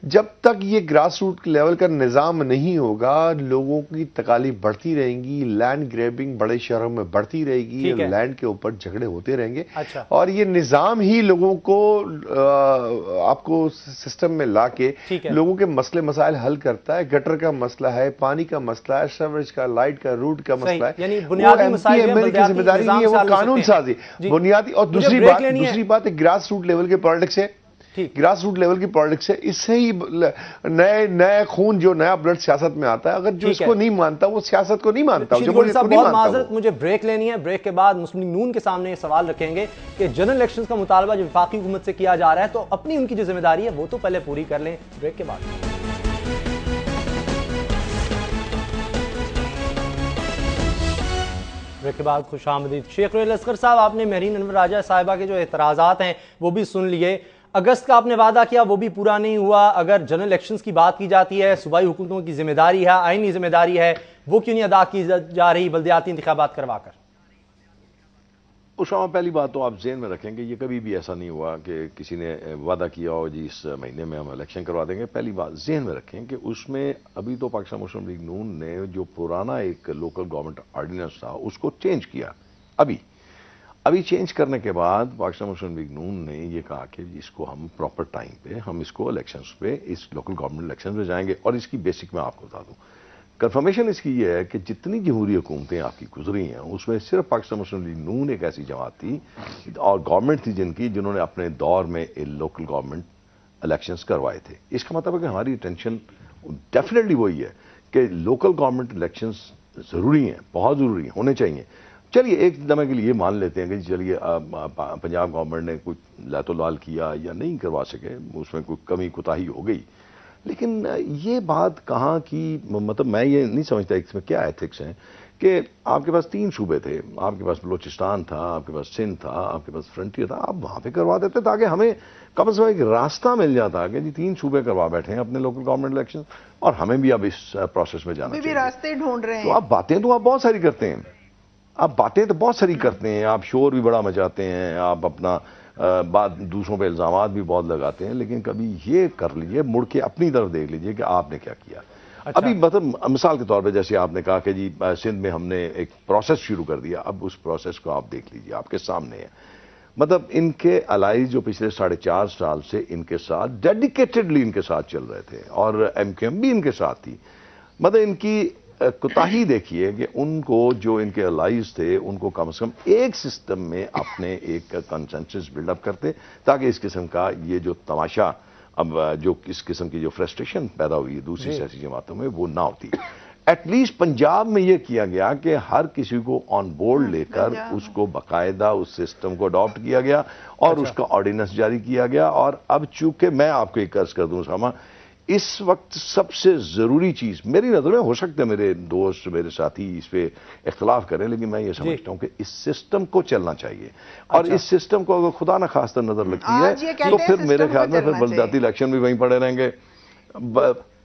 جب تک یہ گراس روٹ لیول کا نظام نہیں ہوگا, لوگوں کی تکالیف بڑھتی رہیں گی, لینڈ گریبنگ بڑے شہروں میں بڑھتی رہے گی, لینڈ کے اوپر جھگڑے ہوتے رہیں گے, اور یہ نظام ہی لوگوں کو آپ کو سسٹم میں لا کے لوگوں کے مسئلے مسائل حل کرتا ہے. گٹر کا مسئلہ ہے, پانی کا مسئلہ ہے, سیوریج کا, لائٹ کا, روڈ کا مسئلہ ہے, یعنی بنیادی مسائل ایم ایل کی ذمہ داری نہیں ہے, وہ قانون سازی بنیادی. اور دوسری بات گراس روٹ لیول کے پالیٹکس ہے, گراس روٹ لیول کی پالیٹکس ہے. اس سے ہی نئے خون جو نیا بلڈ سیاست میں آتا ہے. اگر جو اس کو نہیں مانتا وہ سیاست کو نہیں مانتا, جمہوریت کو نہیں بہت مانتا. معذرت, مجھے بریک لینی ہے. بریک کے بعد مسلم لیگ نون کے سامنے یہ سوال رکھیں گے کہ جنرل الیکشنز کا مطالبہ جو وفاقی حکومت سے کیا جا رہا ہے تو اپنی ان کی جو ذمہ داری ہے وہ تو پہلے پوری کر لیں. بریک کے بعد بریک کے بعد خوش آمدید. شیخ رویل اصغر صاحب, آپ نے مہرین انور راجہ صاحبہ کے جو اعتراضات ہیں وہ بھی سن لیے. اگست کا آپ نے وعدہ کیا وہ بھی پورا نہیں ہوا. اگر جنرل الیکشنز کی بات کی جاتی ہے, صوبائی حکومتوں کی ذمہ داری ہے, آئینی ذمہ داری ہے, وہ کیوں نہیں ادا کی جا رہی بلدیاتی انتخابات کروا کر؟ اسامہ, پہلی بات تو آپ ذہن میں رکھیں کہ یہ کبھی بھی ایسا نہیں ہوا کہ کسی نے وعدہ کیا ہو جی اس مہینے میں ہم الیکشن کروا دیں گے. پہلی بات ذہن میں رکھیں کہ اس میں ابھی تو پاکستان مسلم لیگ نون نے جو پرانا ایک لوکل گورنمنٹ آرڈیننس تھا اس کو چینج کیا. ابھی چینج کرنے کے بعد پاکستان مسلم لیگ نون نے یہ کہا کہ اس کو ہم پراپر ٹائم پہ ہم اس کو الیکشنز پہ اس لوکل گورنمنٹ الیکشن پہ جائیں گے. اور اس کی بیسک میں آپ کو بتا دوں, کنفرمیشن اس کی یہ ہے کہ جتنی جمہوری حکومتیں آپ کی گزری ہیں اس میں صرف پاکستان مسلم لیگ نون ایک ایسی جماعت تھی اور گورنمنٹ تھی جنہوں نے اپنے دور میں لوکل گورنمنٹ الیکشنز کروائے تھے. اس کا مطلب ہے کہ ہماری ٹینشن ڈیفینیٹلی وہی ہے کہ لوکل گورنمنٹ الیکشنز ضروری ہیں, بہت ضروری ہیں, ہونے چاہیے. چلیے ایک دمے کے لیے یہ مان لیتے ہیں کہ چلیے پنجاب گورنمنٹ نے کچھ لات و لال کیا یا نہیں کروا سکے, اس میں کوئی کمی کوتاہی ہو گئی, لیکن یہ بات کہاں کی, مطلب میں یہ نہیں سمجھتا اس میں کیا ایتھکس ہیں کہ آپ کے پاس 3 صوبے تھے, آپ کے پاس بلوچستان تھا, آپ کے پاس سندھ تھا, آپ کے پاس فرنٹیئر تھا, آپ وہاں پہ کروا دیتے تاکہ ہمیں کم از کم ایک راستہ مل جاتا کہ جی 3 صوبے کروا بیٹھے ہیں اپنے لوکل گورنمنٹ الیکشن اور ہمیں بھی اب اس پروسیس میں جانا چاہیے. راستے ڈھونڈ رہے ہیں. تو آپ باتیں تو آپ بہت ساری کرتے ہیں, آپ شور بھی بڑا مچاتے ہیں, آپ اپنا بات دوسروں پہ الزامات بھی بہت لگاتے ہیں, لیکن کبھی یہ کر لیجئے, مڑ کے اپنی طرف دیکھ لیجئے کہ آپ نے کیا کیا. ابھی مطلب مثال کے طور پہ جیسے آپ نے کہا کہ جی سندھ میں ہم نے ایک پروسیس شروع کر دیا, اب اس پروسیس کو آپ دیکھ لیجئے, آپ کے سامنے ہے. مطلب ان کے الائز جو پچھلے 4.5 سال سے ان کے ساتھ ڈیڈیکیٹڈلی ان کے ساتھ چل رہے تھے اور ایم کیو ایم بھی ان کے ساتھ تھی, مطلب ان کی کوتاہی دیکھیے کہ ان کو جو ان کے الائز تھے ان کو کم از کم ایک سسٹم میں اپنے ایک کنسنسس بلڈ اپ کرتے تاکہ اس قسم کا یہ جو تماشا اب جو اس قسم کی جو فرسٹریشن پیدا ہوئی ہے دوسری سیاسی جماعتوں میں وہ نہ ہوتی. ایٹ لیسٹ پنجاب میں یہ کیا گیا کہ ہر کسی کو آن بورڈ لے کر اس کو باقاعدہ اس سسٹم کو اڈاپٹ کیا گیا اور اس کا آرڈیننس جاری کیا گیا. اور اب چونکہ میں آپ کو ایک عرض کر دوں ساما, اس وقت سب سے ضروری چیز میری نظر میں, ہو سکتا ہے میرے دوست میرے ساتھی اس پہ اختلاف کریں, لیکن میں یہ سمجھتا ہوں کہ اس سسٹم کو چلنا چاہیے. اور اس سسٹم کو اگر خدا نخواستہ نظر لگتی ہے تو پھر میرے خیال میں پھر بلدیاتی الیکشن بھی وہیں پڑے رہیں گے.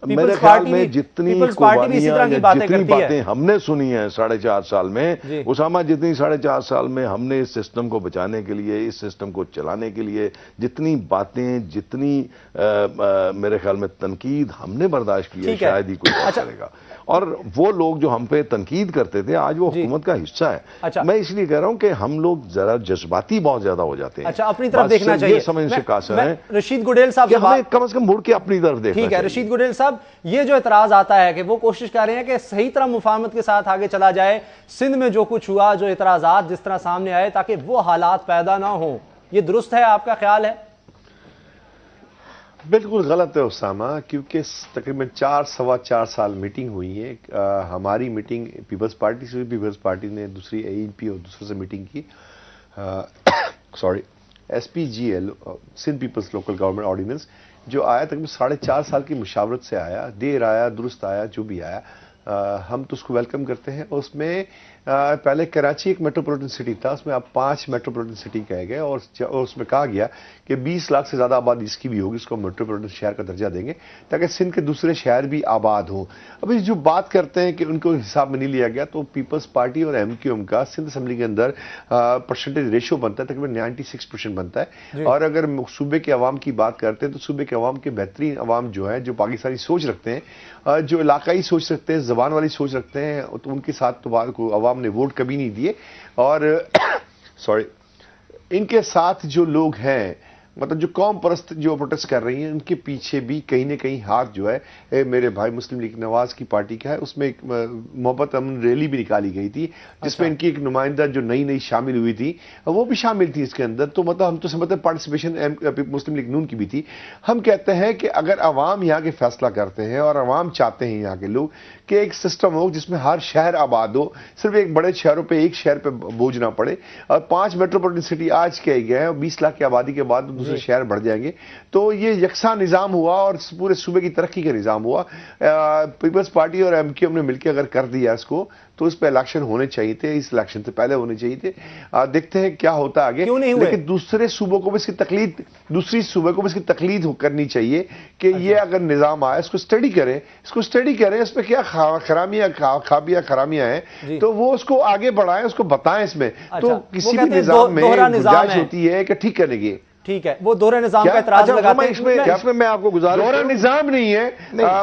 میرے خیال میں جتنی قربانیاں جتنی باتیں ہم نے سنی ہیں 4.5 سال میں, اسامہ, جتنی 4.5 سال میں ہم نے اس سسٹم کو بچانے کے لیے, اس سسٹم کو چلانے کے لیے جتنی باتیں, جتنی میرے خیال میں تنقید ہم نے برداشت کی ہے, شاید ہی کوئی کرے گا. اور وہ لوگ جو ہم پہ تنقید کرتے تھے آج وہ حکومت کا حصہ ہے. میں اس لیے کہہ رہا ہوں کہ ہم لوگ ذرا جذباتی بہت زیادہ ہو جاتے ہیں. اپنی طرف دیکھنا چاہیے, یہ سمجھ سے قاصر ہے رشید گڈیل صاحب کہ ہمیں کم از کم مڑ کے اپنی طرف دیکھنا چاہیے. ٹھیک ہے رشید گڈیل صاحب, یہ جو اعتراض آتا ہے کہ وہ کوشش کر رہے ہیں کہ صحیح طرح مفاہمت کے ساتھ آگے چلا جائے, سندھ میں جو کچھ ہوا, جو اعتراضات جس طرح سامنے آئے تاکہ وہ حالات پیدا نہ ہوں, یہ درست ہے, آپ کا خیال ہے؟ بالکل غلط ہے اسامہ, کیونکہ تقریباً 4.25 سال میٹنگ ہوئی ہے. ہماری میٹنگ پیپلز پارٹی سے, پیپلز پارٹی نے دوسری اے این پی اور دوسروں سے میٹنگ کی. S P G L Sindh people's local government ordinance جو آیا تقریباً 4.5 سال کی مشاورت سے آیا, دیر آیا درست آیا جو بھی آیا, ہم تو اس کو ویلکم کرتے ہیں. اس میں پہلے کراچی ایک میٹروپولیٹن سٹی تھا, اس میں اب 5 میٹروپولیٹن سٹی کہے گئے اور اس میں کہا گیا کہ 20 لاکھ سے زیادہ آبادی اس کی بھی ہوگی, اس کو میٹروپولیٹن شہر کا درجہ دیں گے تاکہ سندھ کے دوسرے شہر بھی آباد ہوں. ابھی جو بات کرتے ہیں کہ ان کو حساب میں نہیں لیا گیا, تو پیپلز پارٹی اور ایم کیو ایم کا سندھ اسمبلی کے اندر پرسنٹیج ریشو بنتا ہے, تقریباً 96% بنتا ہے. اور اگر صوبے کے عوام کی بات کرتے ہیں تو صوبے کے عوام کے بہترین عوام جو ہیں, جو پاکستانی سوچ رکھتے ہیں, جو علاقائی سوچ رکھتے ہیں, زبان والی سوچ رکھتے ہیں, تو ان کے ساتھ تو عوام نے ووٹ کبھی نہیں دیے. اور ان کے ساتھ جو لوگ ہیں مطلب جو قوم پرست جو پروٹیسٹ کر رہی ہیں ان کے پیچھے بھی کہیں نہ کہیں ہاتھ جو ہے میرے بھائی مسلم لیگ نواز کی پارٹی کا ہے. اس میں ایک محبت امن ریلی بھی نکالی گئی تھی جس میں ان کی ایک نمائندہ جو نئی شامل ہوئی تھی وہ بھی شامل تھی اس کے اندر. تو مطلب ہم تو سمجھتے ہیں پارٹیسپیشن مسلم لیگ نون کی بھی تھی. ہم کہتے ہیں کہ اگر عوام یہاں کے فیصلہ کرتے ہیں اور عوام چاہتے ہیں یہاں کے لوگ کہ ایک سسٹم ہو جس میں ہر شہر آباد ہو, صرف ایک بڑے شہروں پہ ایک شہر پہ بوجھ نہ پڑے, اور 5 میٹروپولیٹن سٹی آج کہے گئے ہیں اور 20 لاکھ کی آبادی کے بعد دوسرے شہر بڑھ جائیں گے, تو یہ یکساں نظام ہوا اور پورے صوبے کی ترقی کا نظام ہوا. پیپلز پارٹی اور ایم کیو ایم نے مل کے اگر کر دیا اس کو تو اس پہ الیکشن ہونے چاہیے تھے, اس الیکشن سے پہلے ہونے چاہیے تھے. دیکھتے ہیں کیا ہوتا ہے آگے. لیکن دوسرے صوبوں کو بھی اس کی تقلید, دوسری صوبے کو بھی اس کی تقلید کرنی چاہیے کہ یہ اگر نظام آئے اس کو اسٹڈی کریں, اس پہ کیا خرامیاں ہیں تو وہ اس کو آگے بڑھائیں, اس کو بتائیں اس میں. تو کسی بھی نظام میں گنجائش ہوتی ہے کہ ٹھیک کریں گے. ٹھیک ہے, وہ دوہرے نظام کا اعتراض لگاتے ہیں. اس میں میں آپ کو گزارش, دوہرا نظام نہیں ہے.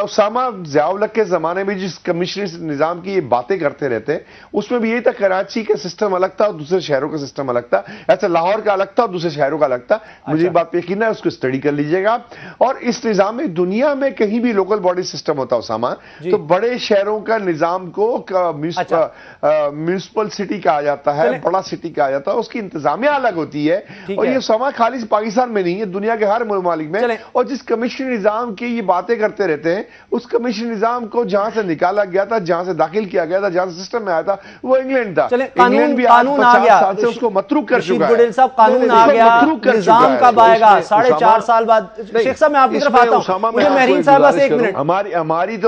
اسامہ ضیاء الحق کے زمانے میں جس کمشنری نظام کی یہ باتیں کرتے رہتے ہیں اس میں بھی یہی تھا, کراچی کا سسٹم الگ تھا اور دوسرے شہروں کا سسٹم الگ تھا, ایسا لاہور کا الگ تھا اور دوسرے شہروں کا الگ تھا. مجھے بات پہ یقین ہے, اس کو اسٹڈی کر لیجئے گا. اور اس نظام میں دنیا میں کہیں بھی لوکل باڈی سسٹم ہوتا اسامہ تو بڑے شہروں کا نظام کو میونسپل سٹی کہا جاتا ہے, بڑا سٹی کہا جاتا ہے, اس کی انتظامیہ الگ ہوتی ہے. اور یہ اسامہ خالی پاکستان میں نہیں ہے, دنیا کے ہر ممالک میں. اور جس کمیشنری نظام کی یہ باتیں کرتے رہتے ہیں اس کمیشنری نظام کو جہاں سے نکالا گیا تھا, جہاں سے داخل کیا گیا تھا, جہاں سے سسٹم میں آیا تھا وہ انگلینڈ تھا. انگلینڈ بھی آج 50 سال سے اس کو متروک کر چکا ہے. قانون آ گیا, نظام کب آئے گا؟ 4.5 سال بعد. شیخ صاحب میں آپ کی طرف آتا ہوں, مجھے مہرین صاحبہ سے 1 منٹ.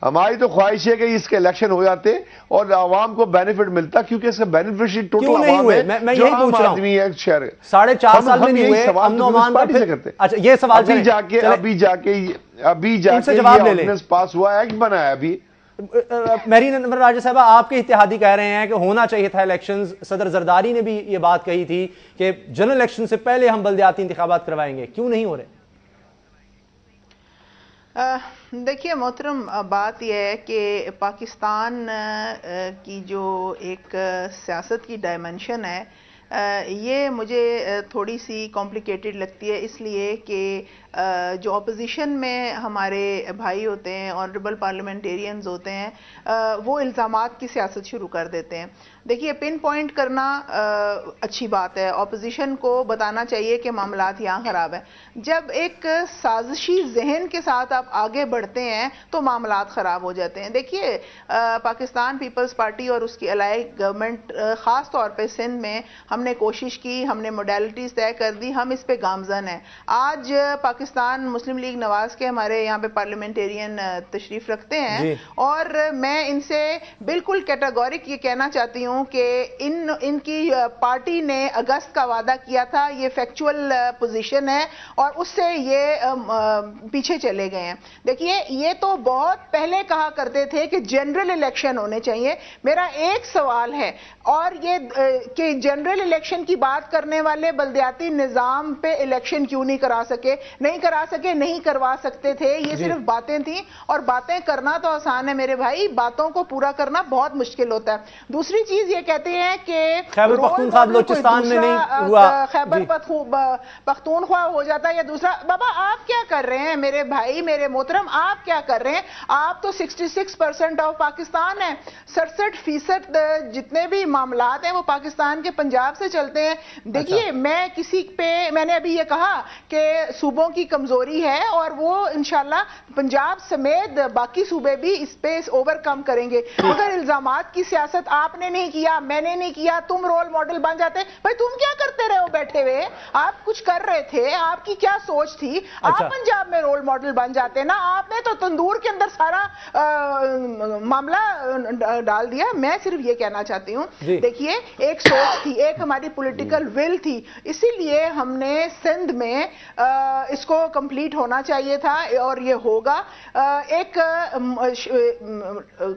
ہماری تو خواہش ہے کہ اس کے الیکشن ہو جاتے اور عوام کو بینیفٹ ملتا, کیونکہ اس کا بینیفیشری ٹوٹل عوام ہے. میں یہی پوچھ رہا ہوں, 4.5 سال میں نہیں ہوئے, امن و امان پارٹی سے کرتے. اچھا یہ سوال ابھی جا کے جواب لے لیں. پاس ہوا, ایکٹ بنا ہے ابھی. مہرین انور راجہ صاحبہ, آپ کے اتحادی کہہ رہے ہیں کہ ہونا چاہیے تھا الیکشنز. صدر زرداری نے بھی یہ بات کہی تھی کہ جنرل الیکشن سے پہلے ہم بلدیاتی انتخابات کروائیں گے, کیوں نہیں ہو رہے؟ دیکھیے محترم, بات یہ ہے کہ پاکستان کی جو ایک سیاست کی ڈائمنشن ہے یہ مجھے تھوڑی سی کمپلیکیٹڈ لگتی ہے, اس لیے کہ جو اپوزیشن میں ہمارے بھائی ہوتے ہیں, آنریبل پارلیمنٹیرینز ہوتے ہیں, وہ الزامات کی سیاست شروع کر دیتے ہیں. دیکھیے پن پوائنٹ کرنا اچھی بات ہے, اپوزیشن کو بتانا چاہیے کہ معاملات یہاں خراب ہیں. جب ایک سازشی ذہن کے ساتھ آپ آگے بڑھتے ہیں تو معاملات خراب ہو جاتے ہیں. دیکھیے پاکستان پیپلز پارٹی اور اس کی الائی گورنمنٹ خاص طور پہ سندھ میں ہم نے کوشش کی, ہم نے موڈیلٹیز طے کر دی, ہم اس پہ گامزن ہیں. آج پاکستان مسلم لیگ نواز کے ہمارے یہاں پہ پارلیمنٹیرین تشریف رکھتے ہیں اور میں ان سے بالکل کیٹاگورک یہ کہنا چاہتی ہوں کہ ان کی پارٹی نے اگست کا وعدہ کیا تھا, یہ فیکچول پوزیشن ہے اور اس سے یہ پیچھے چلے گئے ہیں. دیکھیے یہ تو بہت پہلے کہا کرتے تھے کہ جنرل الیکشن ہونے چاہیے. میرا ایک سوال ہے, اور یہ کہ جنرل الیکشن کی بات کرنے والے بلدیاتی نظام پہ الیکشن کیوں نہیں کرا سکے؟ نہیں کروا سکتے تھے, یہ صرف باتیں تھیں, اور باتیں کرنا تو آسان ہے میرے بھائی, باتوں کو پورا کرنا بہت مشکل ہوتا ہے. دوسری چیز یہ کہتے ہیں کہ خیبر پختونخوا بلوچستان میں نہیں ہوا, خیبر پختونخوا ہو جاتا ہے یا دوسرا. بابا آپ کیا کر رہے ہیں میرے بھائی, میرے محترم, آپ کیا کر رہے ہیں؟ آپ تو 66% آف پاکستان ہے, 67% جتنے بھی معاملات ہیں وہ پاکستان کے پنجاب سے چلتے ہیں. دیکھیے میں کسی پہ, میں نے ابھی یہ کہا کہ صوبوں کی کمزوری ہے اور وہ انشاءاللہ پنجاب سمیت باقی صوبے بھی اس پہ اوور کم کریں گے. مگر الزامات کی سیاست آپ نے نہیں کیا, میں نے نہیں کیا, تم رول ماڈل بن جاتے. بھائی تم کیا کرتے رہے ہو بیٹھے ہوئے؟ آپ کچھ کر رہے تھے, آپ کی کیا سوچ تھی؟ آپ پنجاب میں رول ماڈل بن جاتے نا. آپ نے تو تندور کے اندر سارا معاملہ ڈال دیا. میں صرف یہ کہنا چاہتی ہوں, دیکھیے ایک سوچ تھی, ایک ہماری پولیٹیکل ول تھی, اسی لیے ہم نے سندھ میں اس کو کمپلیٹ ہونا چاہیے تھا اور یہ ہوگا. ایک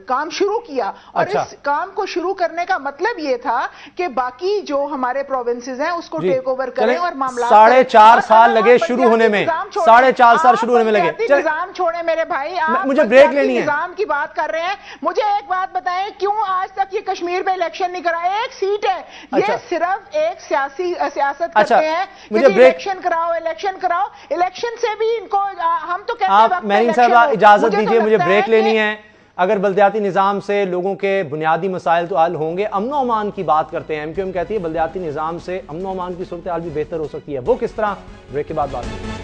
کام شروع کیا اور اس کام کو شروع کرنے کا مطلب یہ تھا کہ باقی جو ہمارے پروونسز ہیں اس کو ٹیک اوور کریں اور معاملات 4.5 سال لگے شروع ہونے میں, 4.5 سال شروع ہونے میں لگے. نظام چھوڑیں میرے بھائی, آپ مجھے بریک لینی ہے. نظام کی بات کر رہے ہیں, مجھے ایک بات بتائیں, کیوں آج تک یہ کشمیر کشمیر میں الیکشن نہیں کرا, ایک سیٹ ہے. یہ صرف ایک سیاست کرتے ہیں کہ الیکشن کراؤ الیکشن کراؤ. الیکشن سے بھی ان کو ہم تو کہتے ہیں آپ میرین صاحبہ اجازت دیجئے, مجھے بریک لینی ہے. اگر بلدیاتی نظام سے لوگوں کے بنیادی مسائل تو حل ہوں گے, امن و امان کی بات کرتے ہیں, ایم کیو ایم کہتی ہے بلدیاتی نظام سے امن و امان کی صورتحال بھی بہتر ہو سکتی ہے. وہ کس طرح؟ بریک کے بعد بات کریں گے.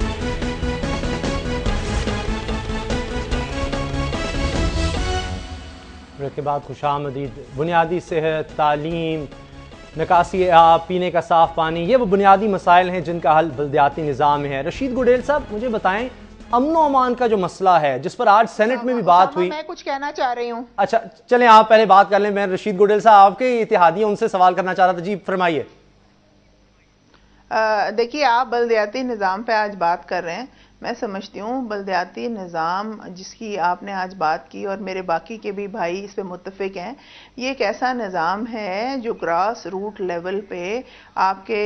بریک کے بعد خوش آمدید. بنیادی صحت, تعلیم, نکاسی آب, پینے کا صاف پانی, یہ وہ بنیادی مسائل ہیں جن کا حل بلدیاتی نظام میں ہے. رشید گڈیل صاحب مجھے بتائیں, امن و امان کا جو مسئلہ ہے جس پر آج سینٹ میں بھی بات ہوئی, میں کچھ کہنا چاہ رہی ہوں. اچھا چلیں آپ پہلے بات کر لیں. میں رشید گڈیل صاحب آپ کے اتحادی ان سے سوال کرنا چاہ رہا تھا. جی فرمائیے. دیکھیے آپ بلدیاتی نظام پہ آج بات کر رہے ہیں. میں سمجھتی ہوں بلدیاتی نظام جس کی آپ نے آج بات کی اور میرے باقی کے بھی بھائی اس پہ متفق ہیں, یہ ایک ایسا نظام ہے جو گراس روٹ لیول پہ آپ کے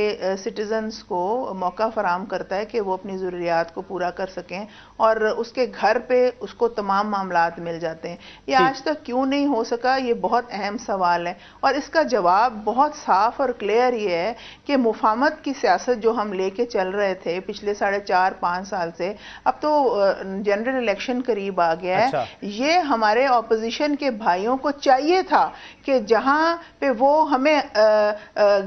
سٹیزنز کو موقع فراہم کرتا ہے کہ وہ اپنی ضروریات کو پورا کر سکیں اور اس کے گھر پہ اس کو تمام معاملات مل جاتے ہیں. یہ آج تک کیوں نہیں ہو سکا, یہ بہت اہم سوال ہے اور اس کا جواب بہت صاف اور کلیئر یہ ہے کہ مفاہمت کی سیاست جو ہم لے کے چل رہے تھے پچھلے 4.5-5 سال سے, اب تو جنرل الیکشن قریب آ گیا ہے. یہ ہمارے اپوزیشن کے بھائیوں کو چاہیے تھا کہ جہاں پہ وہ ہمیں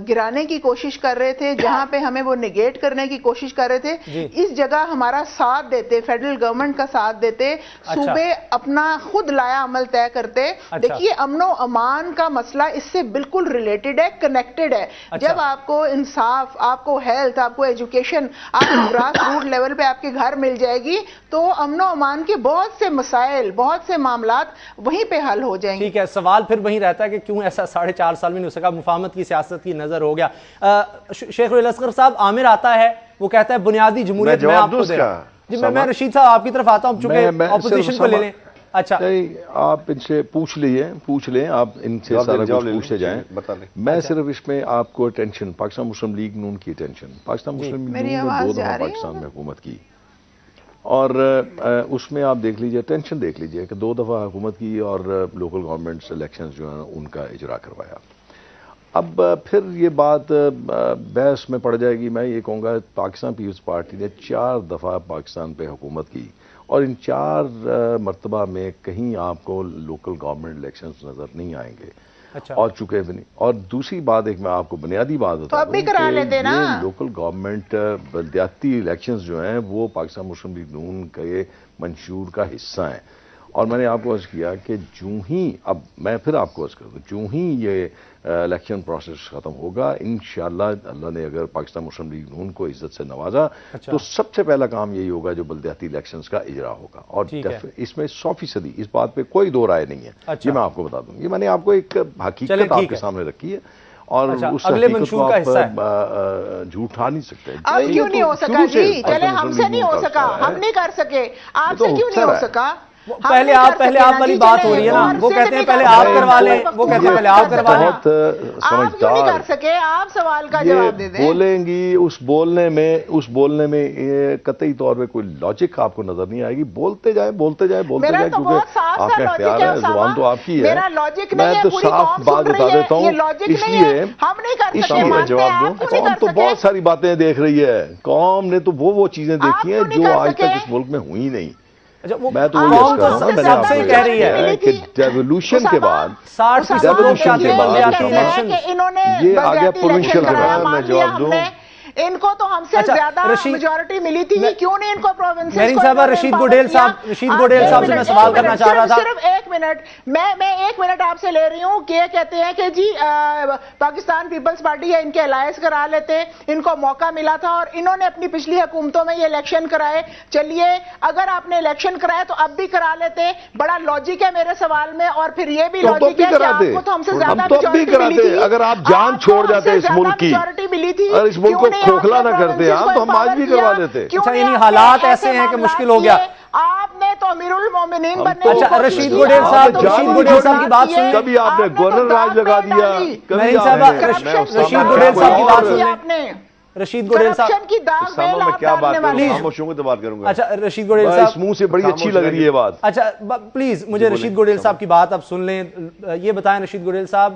گرانے کی کوشش کر رہے تھے, جہاں پہ ہمیں وہ نیگیٹ کرنے کی کوشش کر رہے تھے, اس جگہ ہمارا ساتھ دیتے, فیڈرل گورنمنٹ کا ساتھ دیتے, صوبے اپنا خود لایا عمل طے کرتے. دیکھیے امن و امان کا مسئلہ اس سے بالکل ریلیٹڈ ہے, کنیکٹڈ ہے. جب آپ کو انصاف, آپ کو ہیلتھ, آپ کو ایجوکیشن, آپ کو گراس روٹ لیول پہ آپ کے گھر مل جائے گی تو امن و امان کے بہت سے مسائل, بہت سے معاملات وہیں پہ حل ہو جائیں گے. ٹھیک ہے, سوال پھر وہیں رہتا ہے کہ کیوں ایسا 4.5 سال میں نہیں ہو سکا, مفاہمت کی سیاست کی نظر ہو گیا. شیخ الاصغر صاحب, عامر آتا ہے وہ کہتا ہے بنیادی جمہوریت میں آپ کو دے رہا. جی میں رشید صاحب آپ کی طرف آتا ہوں چونکہ اپوزیشن کو لے لیں. اچھا آپ ان سے پوچھ لیں, آپ ان سے سارا کچھ پوچھتے جائیں. میں صرف اس میں آپ کو اٹینشن, پاکستان مسلم لیگ نون کی اٹینشن, پاکستان مسلم لیگ نون نے 2 دفعہ پاکستان میں حکومت کی اور اس میں آپ دیکھ لیجئے, ٹینشن دیکھ لیجئے کہ 2 دفعہ حکومت کی اور لوکل گورنمنٹس الیکشنز جو ہیں ان کا اجرا کروایا. اب پھر یہ بات بحث میں پڑ جائے گی. میں یہ کہوں گا پاکستان پیپلز پارٹی نے 4 دفعہ پاکستان پہ حکومت کی اور ان 4 مرتبہ میں کہیں آپ کو لوکل گورنمنٹ الیکشنز نظر نہیں آئیں گے. اور چکے بھی نہیں. اور دوسری بات, ایک میں آپ کو بنیادی بات بتا دوں کہ یہ لوکل گورنمنٹ بلدیاتی الیکشنز جو ہیں وہ پاکستان مسلم لیگ نون کے منشور کا حصہ ہیں. اور میں نے آپ کو عرض کیا کہ جوں ہی, اب میں پھر آپ کو عرض کر دوں, جوں ہی یہ الیکشن پروسیس ختم ہوگا انشاءاللہ, اللہ نے اگر پاکستان مسلم لیگ نون کو عزت سے نوازا تو سب سے پہلا کام یہی ہوگا جو بلدیاتی الیکشنز کا اجرا ہوگا. اور اس میں 100%, اس بات پہ کوئی دو رائے نہیں ہے. یہ میں آپ کو بتا دوں, یہ میں نے آپ کو ایک حقیقت آپ کے سامنے رکھی ہے اور اس حقیقت کو آپ جھوٹا نہیں سکتے. اب کیوں نہیں ہو سکا جی, چلے ہم سے نہیں ہو سکا, ہم نہیں کر سکے, آپ سے کیوں نہیں ہو سکا؟ پہلے آپ والی بات ہو رہی ہے نا, وہ کہتے ہیں پہلے آپ کروا لیں, وہ کہتے ہیں پہلے آپ کروا لیں. بہت سمجھدار کر سکے, آپ سوال کا جواب دے دیں. بولیں گی, اس بولنے میں قطعی طور پہ کوئی لاجک آپ کو نظر نہیں آئے گی. بولتے جائیں کیونکہ آپ کا اختیار ہے, زبان تو آپ کی ہے. میں تو صاف بات بتا دیتا ہوں, اس لیے میں جواب دوں. قوم تو بہت ساری باتیں دیکھ رہی ہے, قوم نے تو وہ چیزیں دیکھی ہیں جو آج تک اس ملک میں ہوئی نہیں. میں تو کہہ رہی ہے کہ ریولوشن کے بعد 60% یہ آ گیا پروونشل کے بعد. میں جواب دوں, ان کو تو ہم سے زیادہ میجورٹی ملی تھی, کیوں نہیں ان کو پروونسز کو. میرین صاحبہ, رشید گڈیل صاحب سے میں سوال کرنا چاہ رہا تھا. صرف 1 منٹ, میں 1 منٹ آپ سے لے رہی ہوں کہ یہ کہتے ہیں کہ جی پاکستان پیپلز پارٹی ہے, ان کے الائنس کرا لیتے, ان کو موقع ملا تھا اور انہوں نے اپنی پچھلی حکومتوں میں یہ الیکشن کرائے. چلیے اگر آپ نے الیکشن کرائے تو اب بھی کرا لیتے, بڑا لاجک ہے میرے سوال میں. اور پھر یہ بھی لاجک ہے کہ آپ کو تو ہم سے زیادہ میجورٹی ملی تھی. اگر آپ جان چھوڑ جاتے اس ملک کی, اور اس ملک کو کھوکھلا نہ کرتے آپ, تو ہم آج بھی کروا لیتے. یعنی حالات ایسے ہیں کہ مشکل ہو گیا. آپ نے تو امیر المومنین بننے. اچھا رشید گڈیل صاحب کی بات سنیں. کبھی آپ نے گورنر راج لگا دیا, رشید گڈیل صاحب کی بات سنیں. رشید گوڈیل صاحب کرپشن کی داغ اسامہ میں میں کیا بات کروں Please. خاموش ہوں گے تو بات کروں گا. اچھا رشید گوڈیل اس صاحب منہ سے بڑی اچھی لگ رہی ہے بات. اچھا پلیز مجھے رشید گوڈیل صاحب کی بات اب سن لیں. یہ بتائیں رشید گوڈیل صاحب,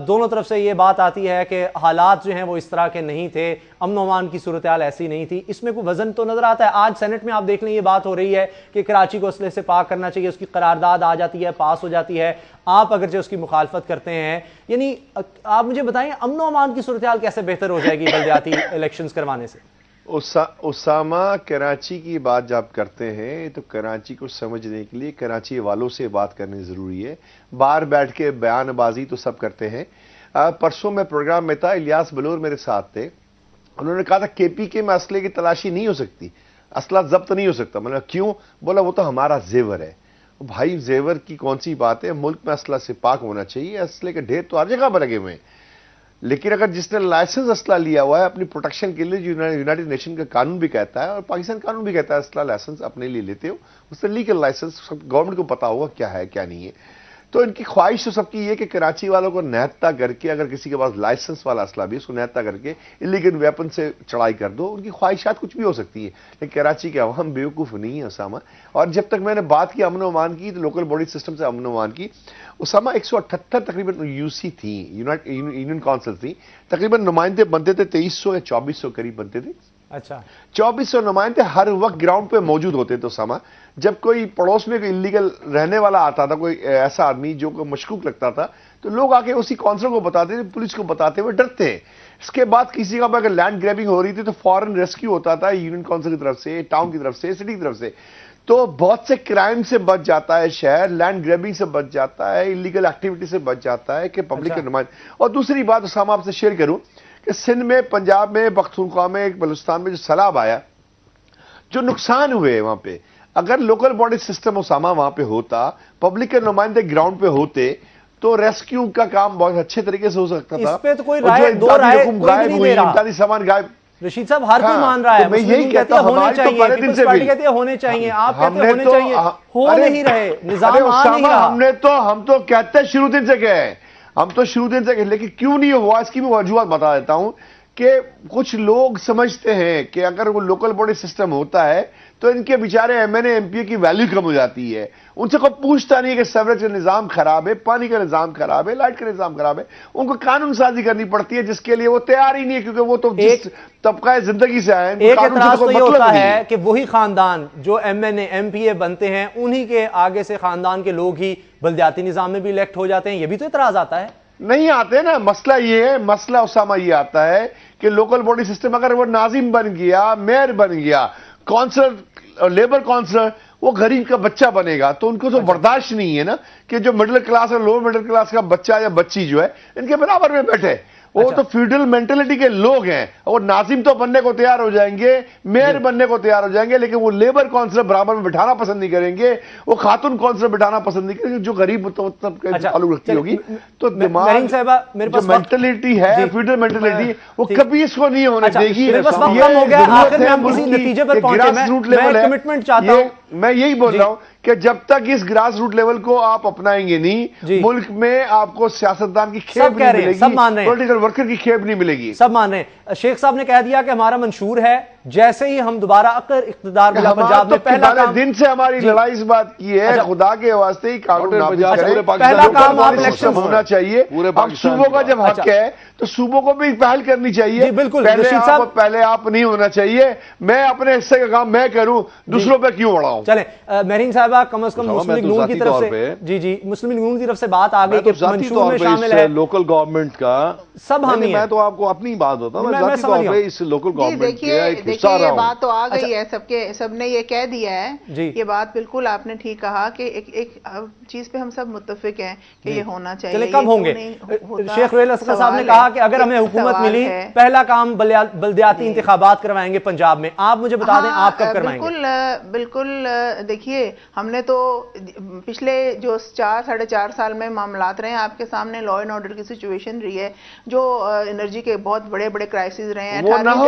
دونوں طرف سے یہ بات آتی ہے کہ حالات جو ہیں وہ اس طرح کے نہیں تھے, امن و امان کی صورتحال ایسی نہیں تھی, اس میں کوئی وزن تو نظر آتا ہے؟ آج سینٹ میں آپ دیکھ لیں یہ بات ہو رہی ہے کہ کراچی کو اسلحے سے پاک کرنا چاہیے, اس کی قرارداد آ جاتی ہے, پاس ہو جاتی ہے, آپ اگرچہ اس کی مخالفت کرتے ہیں. یعنی آپ مجھے بتائیں امن و امان کی صورتحال کیسے بہتر ہو جائے گی بلدیاتی الیکشنز کروانے سے؟ اسامہ کراچی کی بات جب کرتے ہیں تو کراچی کو سمجھنے کے لیے کراچی والوں سے بات کرنی ضروری ہے. باہر بیٹھ کے بیان بازی تو سب کرتے ہیں. پرسوں میں پروگرام میں تھا, الیاس بلور میرے ساتھ تھے, انہوں نے کہا تھا کے پی کے میں اسلحے کی تلاشی نہیں ہو سکتی, اسلحہ ضبط نہیں ہو سکتا. میں نے کہا کیوں؟ بولا وہ تو ہمارا زیور ہے. بھائی زیور کی کون سی بات ہے, ملک میں اسلحہ سے پاک ہونا چاہیے. اسلحے کے ڈھیر تو ہر جگہ پر لگے ہوئے ہیں, لیکن اگر جس نے لائسنس اسلحہ لیا ہوا ہے اپنی پروٹیکشن کے لیے, جو یونائٹڈ نیشن کا قانون بھی کہتا ہے اور پاکستان قانون بھی کہتا ہے اسلحہ لائسنس اپنے لیے لیتے ہو, اس سے لیگل لائسنس گورنمنٹ کو پتا ہوگا کیا ہے کیا نہیں ہے. تو ان کی خواہش تو سب کی یہ کہ کراچی والوں کو نہتا کر کے, اگر کسی کے پاس لائسنس والا اسلحہ بھی اس کو نہتا کر کے انلیگل ویپن سے چڑھائی کر دو. ان کی خواہشات کچھ بھی ہو سکتی ہے, لیکن کراچی کے عوام بیوقوف نہیں ہے اسامہ. اور جب تک میں نے بات کی امن و امان کی, تو لوکل باڈی سسٹم سے امن و امان کی, اسامہ 178 تقریباً یو سی تھی, یونین کونسل تھی, تقریباً نمائندے بنتے تھے 2300 یا 2400 قریب بنتے تھے. اچھا 2400 نمائندے ہر وقت گراؤنڈ پہ موجود ہوتے تھے اسامہ. جب کوئی پڑوس میں کوئی انلیگل رہنے والا آتا تھا, کوئی ایسا آدمی جو کو مشکوک لگتا تھا, تو لوگ آ کے اسی کونسل کو بتاتے تھے, پولیس کو بتاتے ہوئے ڈرتے ہیں. اس کے بعد کسی کا اگر لینڈ گریبنگ ہو رہی تھی تو فورن ریسکیو ہوتا تھا یونین کونسل کی طرف سے, ٹاؤن کی طرف سے, سٹی کی طرف سے. تو بہت سے کرائم سے بچ جاتا ہے شہر, لینڈ گریبنگ سے بچ جاتا ہے, انلیگل ایکٹیویٹی سے بچ جاتا ہے کہ پبلک کے نمائندے. اور دوسری بات اسامہ آپ سے شیئر کروں کہ سندھ میں, پنجاب میں, پختونخوا میں, بلوچستان میں جو سیلاب آیا, جو نقصان ہوئے وہاں پہ, اگر لوکل باڈی سسٹم اسامہ وہاں پہ ہوتا, پبلک کے نمائندے گراؤنڈ پہ ہوتے, تو ریسکیو کا کام بہت اچھے طریقے سے ہو سکتا تھا. اس پہ تو کوئی رائے دو رائے کوئی نہیں دے رہا. امدادی سامان غائب. رشید صاحب ہر کوئی مان رہا ہے, میں یہی کہتا ہوں ہونے چاہیے, پیپلز پارٹی کہتی ہے ہونے چاہیے, آپ کہتے ہیں ہونے چاہیے, ہو نہیں رہے, نظام آ نہیں رہا. ہم تو کہتے ہیں شروع دن سے گئے, ہم تو شروع دن سے گئے, لیکن کیوں نہیں ہوا اس کی میں وجوہات بتا دیتا ہوں. کہ کچھ لوگ سمجھتے ہیں کہ اگر وہ لوکل باڈی سسٹم ہوتا ہے تو ان کے بیچارے M N A M P کی ویلیو کم ہو جاتی ہے. ان سے کوئی پوچھتا نہیں کہ سیوریج کا نظام خراب ہے, پانی کا نظام خراب ہے, لائٹ کا نظام خراب ہے. ان کو قانون سازی کرنی پڑتی ہے جس کے لیے وہ تیار ہی نہیں ہے, کیونکہ وہ تو جس طبقہ زندگی سے آئے ہیں. ایک اعتراض تو یہ ہوتا ہے کہ وہی خاندان جو M N A M P A بنتے ہیں, انہی کے آگے سے خاندان کے لوگ ہی بلدیاتی نظام میں بھی الیکٹ ہو جاتے ہیں. یہ بھی تو اعتراض آتا ہے. نہیں آتے نا, مسئلہ یہ ہے, مسئلہ اسامہ یہ آتا ہے کہ لوکل باڈی سسٹم اگر وہ ناظم بن گیا, میئر بن گیا, کونسلر, لیبر کونسلر, وہ غریب کا بچہ بنے گا, تو ان کو تو برداشت نہیں ہے نا کہ جو مڈل کلاس اور لوور مڈل کلاس کا بچہ یا بچی جو ہے ان کے برابر میں بیٹھے. وہ تو فیوڈل مینٹلٹی کے لوگ ہیں, وہ ناظم تو بننے کو تیار ہو جائیں گے, میئر بننے کو تیار ہو جائیں گے, لیکن وہ لیبر کونسلر برابر میں بٹھانا پسند نہیں کریں گے, وہ خاتون کونسلر بٹھانا پسند نہیں کریں گے جو غریب تعلق رکھتی ہوگی. تو دماغ جو مینٹلٹی ہے, فیوڈل مینٹلٹی, وہ کبھی اس کو نہیں ہونے دے گی. گراس روٹ لیول ہے, میں یہی بول رہا ہوں کہ جب تک اس گراس روٹ لیول کو آپ اپنائیں گے نہیں, ملک میں آپ کو سیاستدان کی کھیپ نہیں ملے گی, پولیٹیکل ورکر کی کھیپ نہیں ملے گی. سب مان رہے ہیں. شیخ صاحب نے کہہ دیا کہ ہمارا منشور ہے, جیسے ہی ہم دوبارہ اقتدار ملا پنجاب میں, پہلا کام دن سے ہماری لڑائی اس بات کی ہے, خدا کے واسطے ہی قانون نافذ کریں, پہلا کام آپ الیکشن ہونا چاہیے. اب صوبوں کا جب حق ہے تو صوبوں کو بھی پہل کرنی چاہیے. پہلے آپ نہیں ہونا چاہیے, میں اپنے حصے کا کام میں کروں, دوسروں پہ کیوں بڑھاؤں. چلیں مہرین صاحبہ, کم از کم مسلم لیگ نون کی طرف سے, جی مسلم لیگ نون کی طرف سے بات آ گئی کہ منشور میں شامل ہے لوکل گورنمنٹ کا سب حامی ہے. میں تو آپ کو اپنی بات بتاؤں, میں ذاتی طور پہ اس لوکل گورنمنٹ کے ایک حصہ رہا ہوں. بات تو آ گئی ہے, سب نے یہ کہہ دیا ہے, یہ بات بالکل آپ نے ٹھیک کہا کہ ایک چیز پہ ہم سب متفق ہیں کہ یہ ہونا چاہیے. چلے کب ہوں گے؟ شیخ ریل اسکر صاحب نے کہا کہ اگر ہمیں حکومت ملی, پہلا کام بلدیاتی انتخابات کروائیں گے پنجاب میں. آپ مجھے بتا دیں آپ کب کروائیں گے؟ بالکل. دیکھیے ہم نے تو پچھلے جو 4-4.5 سال میں معاملات رہے ہیں آپ کے سامنے, لا اینڈ آرڈر کی سچویشن رہی ہے, جو انرجی کے بہت بڑے بڑے کرائسس رہے ہیں, وہ نہ ہو